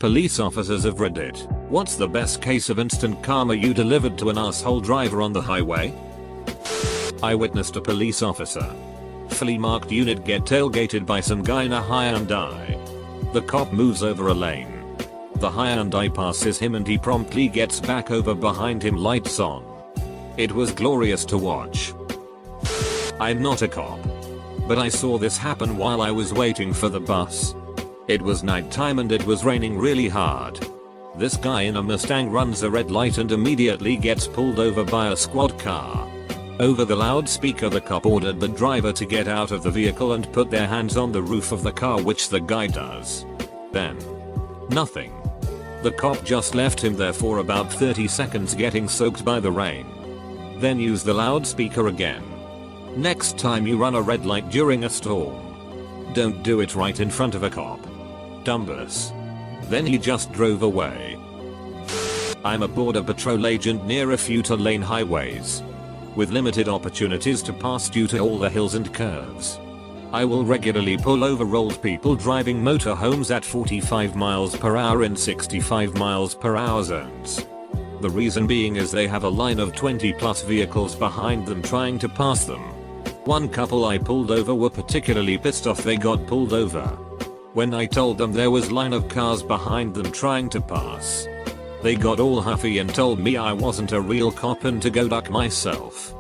Police officers of Reddit, what's the best case of instant karma you delivered to an asshole driver on the highway? I witnessed a police officer. Fully marked unit get tailgated by some guy in a Hyundai. The cop moves over a lane. The Hyundai passes him and he promptly gets back over behind him, lights on. It was glorious to watch. I'm not a cop, but I saw this happen while I was waiting for the bus. It was nighttime and it was raining really hard. This guy in a Mustang runs a red light and immediately gets pulled over by a squad car. Over the loudspeaker, the cop ordered the driver to get out of the vehicle and put their hands on the roof of the car, which the guy does. Then, nothing. The cop just left him there for about 30 seconds getting soaked by the rain. Then use the loudspeaker again. Next time you run a red light during a storm, don't do it right in front of a cop. Dumbus. Then he just drove away. I'm a border patrol agent near a few two-lane highways with limited opportunities to pass due to all the hills and curves. I will regularly pull over old people driving motorhomes at 45 miles per hour in 65 miles per hour zones. The reason being is they have a line of 20 plus vehicles behind them trying to pass them. One couple I pulled over were particularly pissed off they got pulled over when I told them there was line of cars behind them trying to pass. They got all huffy and told me I wasn't a real cop and to go duck myself.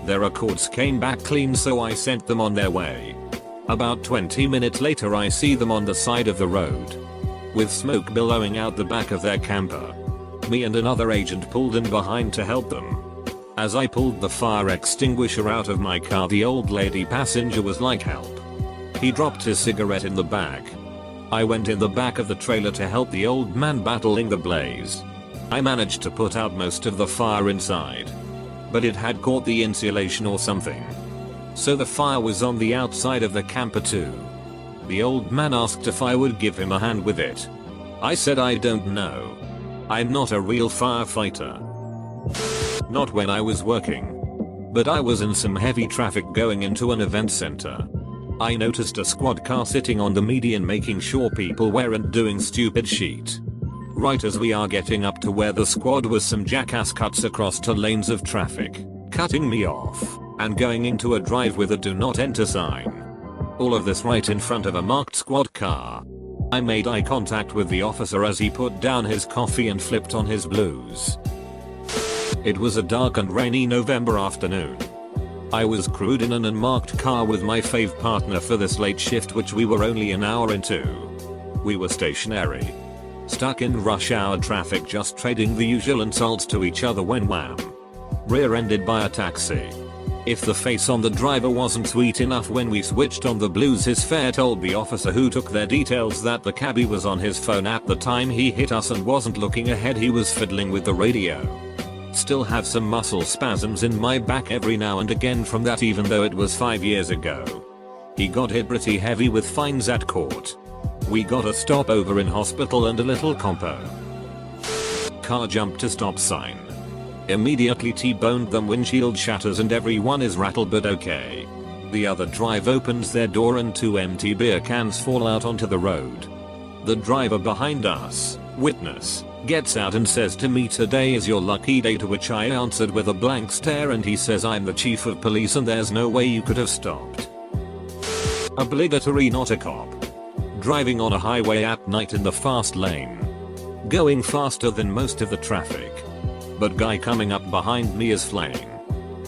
Their accords came back clean, so I sent them on their way. About 20 minutes later I see them on the side of the road with smoke billowing out the back of their camper. Me and another agent pulled in behind to help them. As I pulled the fire extinguisher out of my car, the old lady passenger was like, "Help." He dropped his cigarette in the bag. I went in the back of the trailer to help the old man battling the blaze. I managed to put out most of the fire inside, but it had caught the insulation or something. So the fire was on the outside of the camper too. The old man asked if I would give him a hand with it. I said I don't know. I'm not a real firefighter. Not when I was working. But I was in some heavy traffic going into an event center. I noticed a squad car sitting on the median making sure people weren't doing stupid shit. Right as we are getting up to where the squad was, some jackass cuts across 2 lanes of traffic, cutting me off and going into a drive with a do not enter sign. All of this right in front of a marked squad car. I made eye contact with the officer as he put down his coffee and flipped on his blues. It was a dark and rainy November afternoon. I was crewed in an unmarked car with my fave partner for this late shift, which we were only an hour into. We were stationary, stuck in rush hour traffic, just trading the usual insults to each other when wham! Rear-ended by a taxi. If the face on the driver wasn't sweet enough when we switched on the blues, his fare told the officer who took their details that the cabbie was on his phone at the time he hit us and wasn't looking ahead, he was fiddling with the radio. Still have some muscle spasms in my back every now and again from that, even though it was 5 years ago. He got hit pretty heavy with fines at court. We got a stopover in hospital and a little compo. Car jumped to stop sign. Immediately T-boned them, windshield shatters and everyone is rattled but okay. The other drive opens their door and 2 empty beer cans fall out onto the road. The driver behind us, witness, gets out and says to me, "Today is your lucky day," to which I answered with a blank stare, and he says, "I'm the chief of police and there's no way you could have stopped." Obligatory not a cop. Driving on a highway at night in the fast lane. Going faster than most of the traffic. But guy coming up behind me is flaying.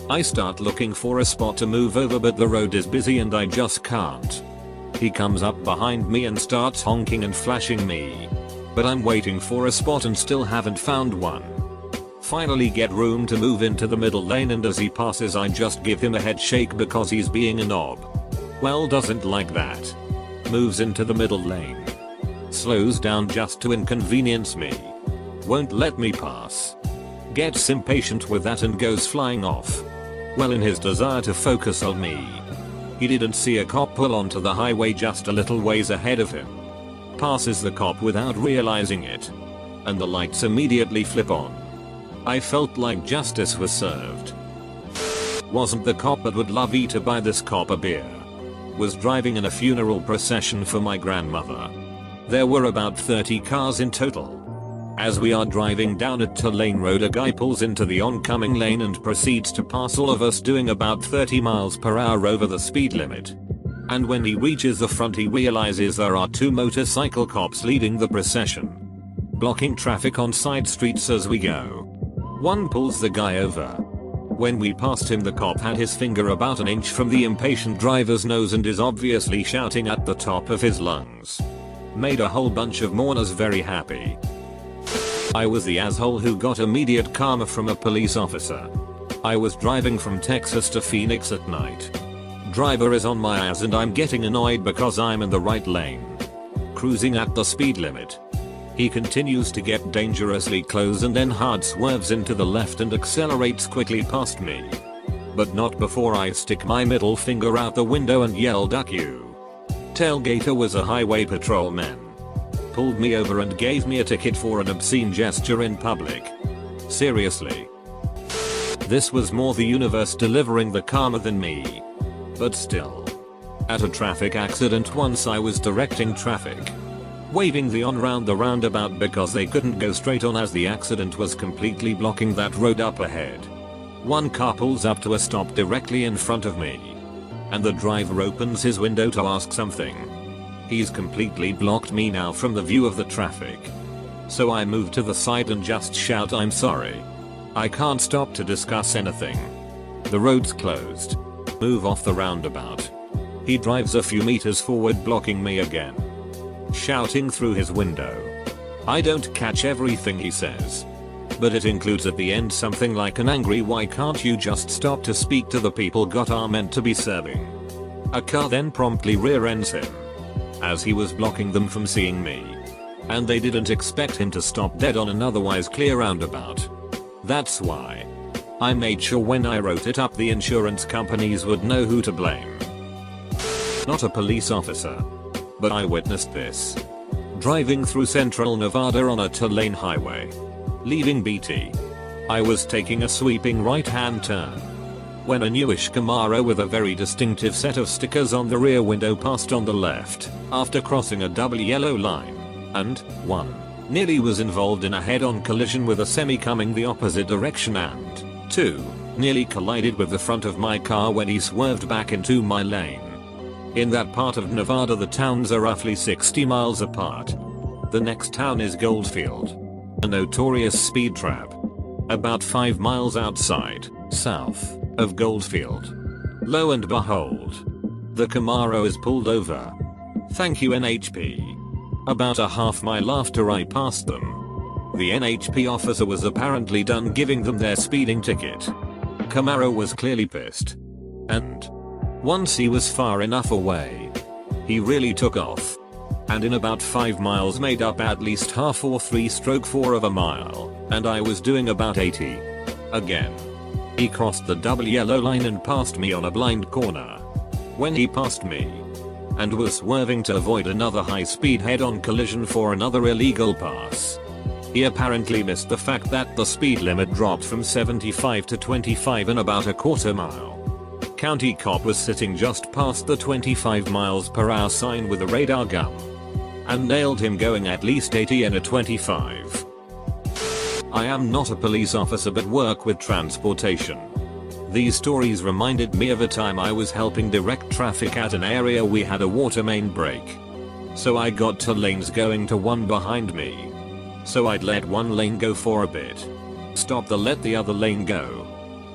I start looking for a spot to move over, but the road is busy and I just can't. He comes up behind me and starts honking and flashing me. But I'm waiting for a spot and still haven't found one. Finally get room to move into the middle lane, and as he passes I just give him a head shake because he's being a knob. Well, doesn't like that. Moves into the middle lane. Slows down just to inconvenience me. Won't let me pass. Gets impatient with that and goes flying off. Well, in his desire to focus on me, he didn't see a cop pull onto the highway just a little ways ahead of him. Passes the cop without realizing it, and the lights immediately flip on. I felt like justice was served. Wasn't the cop, but would love to buy this cop a beer. Was driving in a funeral procession for my grandmother. There were about 30 cars in total. As we are driving down a 2-lane road, a guy pulls into the oncoming lane and proceeds to pass all of us doing about 30 miles per hour over the speed limit. And when he reaches the front, he realizes there are 2 motorcycle cops leading the procession, blocking traffic on side streets as we go. One pulls the guy over. When we passed him, the cop had his finger about an inch from the impatient driver's nose and is obviously shouting at the top of his lungs. Made a whole bunch of mourners very happy. I was the asshole who got immediate karma from a police officer. I was driving from Texas to Phoenix at night. Driver is on my ass and I'm getting annoyed because I'm in the right lane, cruising at the speed limit. He continues to get dangerously close and then hard swerves into the left and accelerates quickly past me. But not before I stick my middle finger out the window and yell, "Duck you." Tailgater was a highway patrolman. Pulled me over and gave me a ticket for an obscene gesture in public. Seriously. This was more the universe delivering the karma than me. But still. At a traffic accident once, I was directing traffic, waving the on round the roundabout because they couldn't go straight on as the accident was completely blocking that road up ahead. One car pulls up to a stop directly in front of me, and the driver opens his window to ask something. He's completely blocked me now from the view of the traffic. So I move to the side and just shout, "I'm sorry. I can't stop to discuss anything. The road's closed. Move off the roundabout." He drives a few meters forward, blocking me again, shouting through his window. I don't catch everything he says, but it includes at the end something like an angry "Why can't you just stop to speak to the people God are meant to be serving?" A car then promptly rear-ends him, as he was blocking them from seeing me. And they didn't expect him to stop dead on an otherwise clear roundabout. That's why I made sure when I wrote it up the insurance companies would know who to blame. Not a police officer, but I witnessed this. Driving through central Nevada on a 2-lane highway, leaving BT. I was taking a sweeping right-hand turn when a newish Camaro with a very distinctive set of stickers on the rear window passed on the left after crossing a double yellow line, and 1. Nearly was involved in a head-on collision with a semi coming the opposite direction, and 2. Nearly collided with the front of my car when he swerved back into my lane. In that part of Nevada the towns are roughly 60 miles apart. The next town is Goldfield, a notorious speed trap, about 5 miles outside, south of Goldfield. Lo and behold, the Camaro is pulled over. Thank you NHP. About a half mile after I passed them, the NHP officer was apparently done giving them their speeding ticket. Camaro was clearly pissed, and once he was far enough away, he really took off, and in about 5 miles made up at least half or 3/4 of a mile, and I was doing about 80. Again, he crossed the double yellow line and passed me on a blind corner. When he passed me and was swerving to avoid another high-speed head-on collision for another illegal pass, he apparently missed the fact that the speed limit dropped from 75 to 25 in about a quarter mile. County cop was sitting just past the 25 miles per hour sign with a radar gun, and nailed him going at least 80 in a 25. I am not a police officer but work with transportation. These stories reminded me of a time I was helping direct traffic at an area we had a water main break. So I got 2 lanes going to one behind me. So I'd let one lane go for a bit, stop to let the other lane go.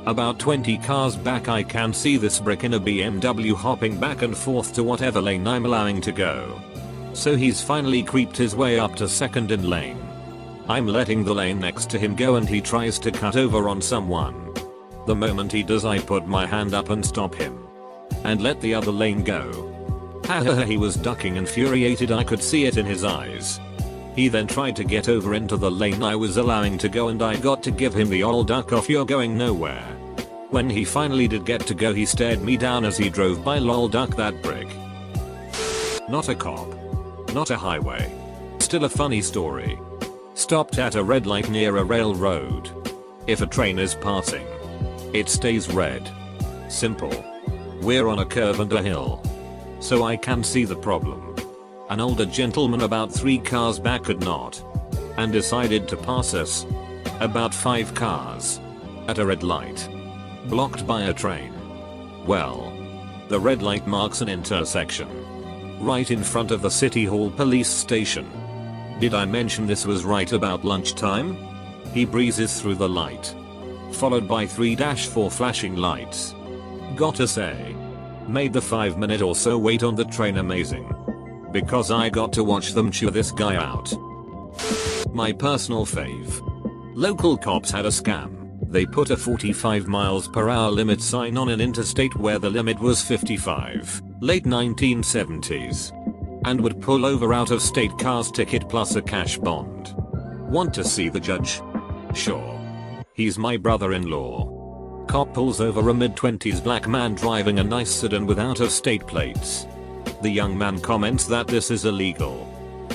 About 20 cars back I can see this brick in a BMW hopping back and forth to whatever lane I'm allowing to go. So he's finally creeped his way up to second in lane. I'm letting the lane next to him go and he tries to cut over on someone. The moment he does I put my hand up and stop him, and let the other lane go. Haha, he was ducking infuriated, I could see it in his eyes. He then tried to get over into the lane I was allowing to go and I got to give him the old duck off, you're going nowhere. When he finally did get to go he stared me down as he drove by, lol duck that brick. Not a cop. Not a highway. Still a funny story. Stopped at a red light near a railroad. If a train is passing, it stays red. Simple. We're on a curve and a hill, so I can see the problem. An older gentleman about 3 cars back could not. And decided to pass us. About 5 cars. At a red light. Blocked by a train. Well. The red light marks an intersection. Right in front of the City Hall police station. Did I mention this was right about lunchtime? He breezes through the light. Followed by 3-4 flashing lights. Gotta say. Made the 5-minute or so wait on the train amazing. Because I got to watch them chew this guy out. My personal fave. Local cops had a scam. They put a 45 miles per hour limit sign on an interstate where the limit was 55, late 1970s. And would pull over out of state cars ticket plus a cash bond. Want to see the judge? Sure. He's my brother-in-law. Cop pulls over a mid-20s black man driving a nice sedan with out-of-state plates. The young man comments that this is illegal.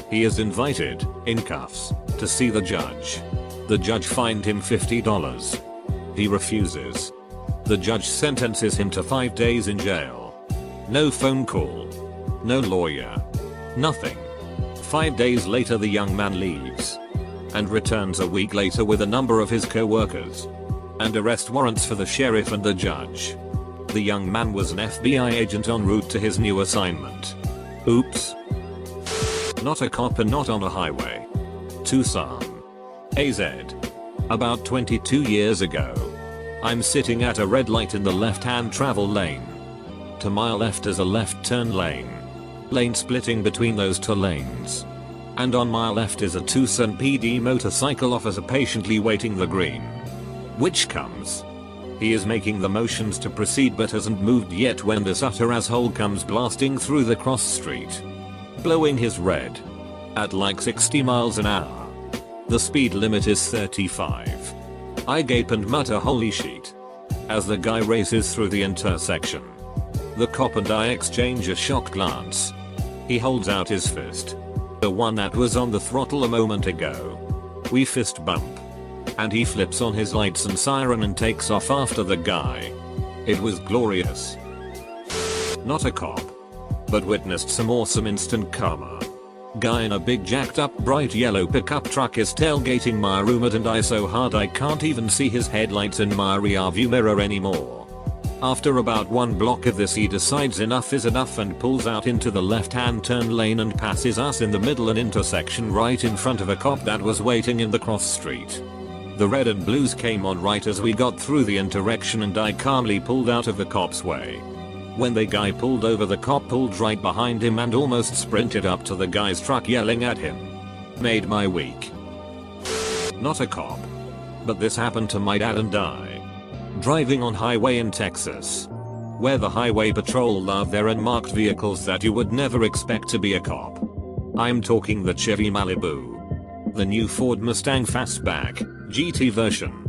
He is invited, in cuffs, to see the judge. The judge fined him $50. He refuses. The judge sentences him to 5 days in jail. No phone call. No lawyer. Nothing. 5 days later the young man leaves. And returns a week later with a number of his co-workers. And arrest warrants for the sheriff and the judge. The young man was an FBI agent en route to his new assignment. Oops. Not a cop and not on a highway. Tucson. AZ. About 22 years ago. I'm sitting at a red light in the left-hand travel lane. To my left is a left turn lane. Lane splitting between those 2 lanes. And on my left is a Tucson PD motorcycle officer patiently waiting the green. Which comes. He is making the motions to proceed but hasn't moved yet when this utter asshole comes blasting through the cross street. Blowing his red. At like 60 miles an hour. The speed limit is 35. I gape and mutter holy shit. As the guy races through the intersection. The cop and I exchange a shocked glance. He holds out his fist. The one that was on the throttle a moment ago. We fist bump. And he flips on his lights and siren and takes off after the guy. It was glorious. Not a cop. But witnessed some awesome instant karma. Guy in a big jacked up bright yellow pickup truck is tailgating my roommate and I so hard I can't even see his headlights in my rear view mirror anymore. After about 1 block of this he decides enough is enough and pulls out into the left-hand turn lane and passes us in the middle an intersection right in front of a cop that was waiting in the cross street. The red and blues came on right as we got through the intersection and I calmly pulled out of the cop's way. When the guy pulled over the cop pulled right behind him and almost sprinted up to the guy's truck yelling at him. Made my week. Not a cop. But this happened to my dad and I. Driving on highway in Texas. Where the highway patrol love their unmarked vehicles that you would never expect to be a cop. I'm talking the Chevy Malibu. The new Ford Mustang Fastback, GT version.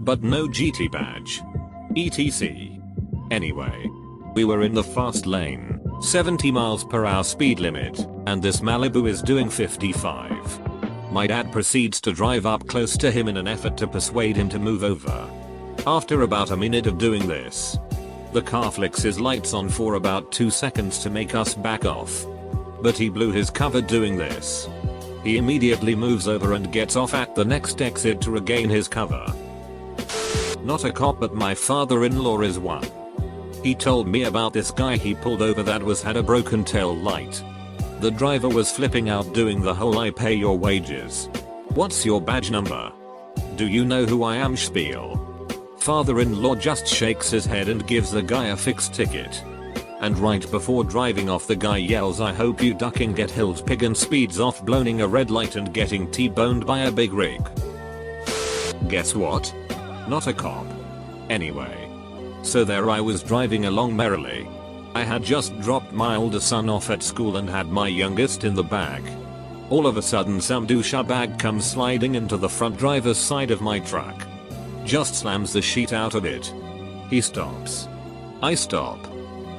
But no GT badge. ETC. Anyway. We were in the fast lane, 70 miles per hour speed limit, and this Malibu is doing 55. My dad proceeds to drive up close to him in an effort to persuade him to move over. After about a minute of doing this, the car flicks his lights on for about 2 seconds to make us back off. But he blew his cover doing this. He immediately moves over and gets off at the next exit to regain his cover. Not a cop but my father-in-law is one. He told me about this guy he pulled over that had a broken tail light. The driver was flipping out doing the whole I pay your wages. What's your badge number? Do you know who I am spiel? Father-in-law just shakes his head and gives the guy a fixed ticket. And right before driving off the guy yells I hope you ducking get hilled pig and speeds off blowing a red light and getting T-boned by a big rig. Guess what? Not a cop. Anyway. So there I was driving along merrily. I had just dropped my older son off at school and had my youngest in the back. All of a sudden some douchebag comes sliding into the front driver's side of my truck. Just slams the sheet out of it. He stops. I stop.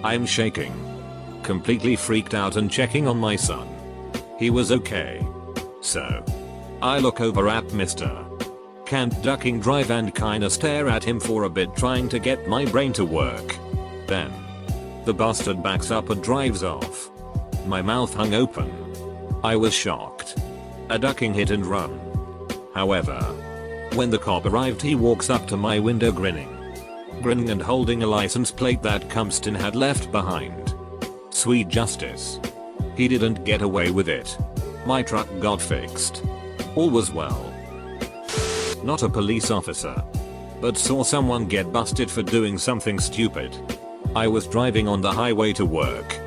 I'm shaking. Completely freaked out and checking on my son. He was okay. So. I look over at Mr. Can't ducking drive and kinda stare at him for a bit trying to get my brain to work. Then. The bastard backs up and drives off. My mouth hung open. I was shocked. A ducking hit and run. However, when the cop arrived, he walks up to my window grinning and holding a license plate that Compston had left behind. Sweet justice. He didn't get away with it. My truck got fixed. All was well. Not a police officer, but saw someone get busted for doing something stupid. I was driving on the highway to work,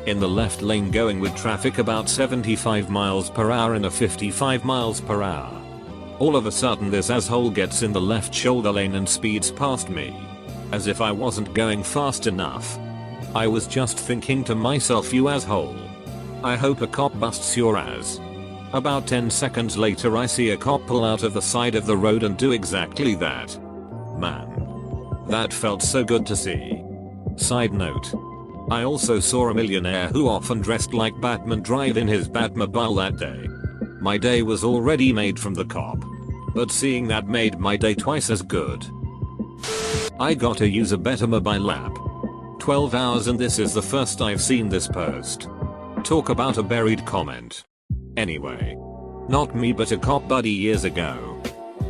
in the left lane going with traffic about 75 miles per hour in a 55 miles per hour. All of a sudden this asshole gets in the left shoulder lane and speeds past me, as if I wasn't going fast enough. I was just thinking to myself, you asshole. I hope a cop busts your ass. About 10 seconds later I see a cop pull out of the side of the road and do exactly that. Man, that felt so good to see. Side note, I also saw a millionaire who often dressed like Batman drive in his Batmobile that day. My day was already made from the cop, but seeing that made my day twice as good. I gotta use a better mobile app. 12 hours and this is the first I've seen this post. Talk about a buried comment. Anyway, not me but a cop buddy years ago.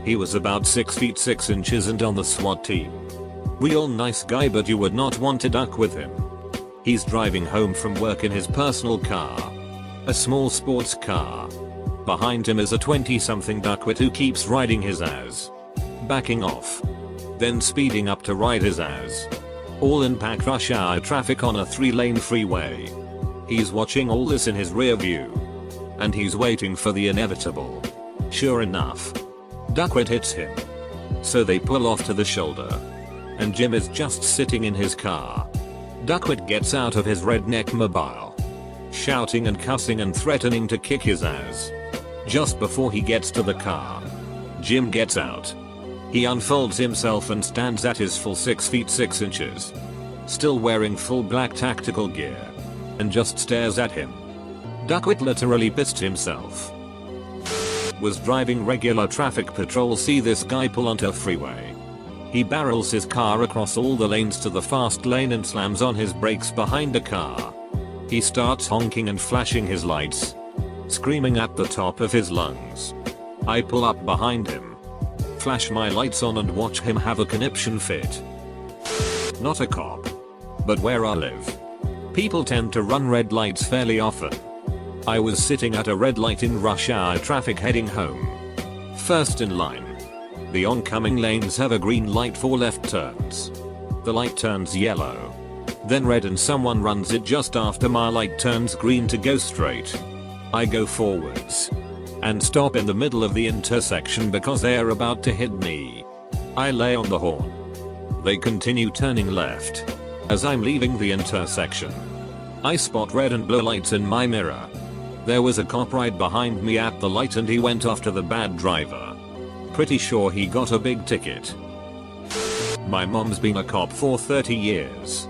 He was about 6 feet 6 inches and on the SWAT team. Real nice guy, but you would not want to duck with him. He's driving home from work in his personal car. A small sports car. Behind him is a 20-something duckwit who keeps riding his ass. Backing off. Then speeding up to ride his ass. All in packed rush hour traffic on a 3-lane freeway. He's watching all this in his rear view. And he's waiting for the inevitable. Sure enough, duckwit hits him. So they pull off to the shoulder. And Jim is just sitting in his car. Duckwit gets out of his redneck mobile, shouting and cussing and threatening to kick his ass. Just before he gets to the car, Jim gets out. He unfolds himself and stands at his full 6 feet 6 inches, still wearing full black tactical gear, and just stares at him. Duckwit literally pissed himself. Was driving regular traffic patrol, see this guy pull onto a freeway. He barrels his car across all the lanes to the fast lane and slams on his brakes behind the car. He starts honking and flashing his lights, screaming at the top of his lungs. I pull up behind him, flash my lights on and watch him have a conniption fit. Not a cop, but where I live, people tend to run red lights fairly often. I was sitting at a red light in rush hour traffic heading home. First in line. The oncoming lanes have a green light for left turns. The light turns yellow, then red, and someone runs it just after my light turns green to go straight. I go forwards and stop in the middle of the intersection because they are about to hit me. I lay on the horn. They continue turning left. As I'm leaving the intersection, I spot red and blue lights in my mirror. There was a cop right behind me at the light and he went after the bad driver. Pretty sure he got a big ticket. My mom's been a cop for 30 years.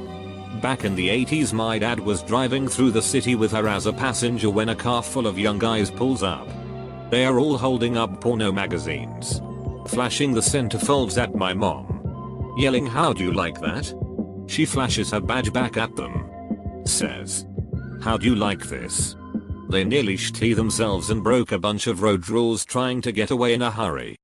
Back in the 80s my dad was driving through the city with her as a passenger when a car full of young guys pulls up. They are all holding up porno magazines, flashing the centerfolds at my mom, yelling, "How'd you like that?" She flashes her badge back at them, says, "How'd you like this?" They nearly shit themselves and broke a bunch of road rules trying to get away in a hurry.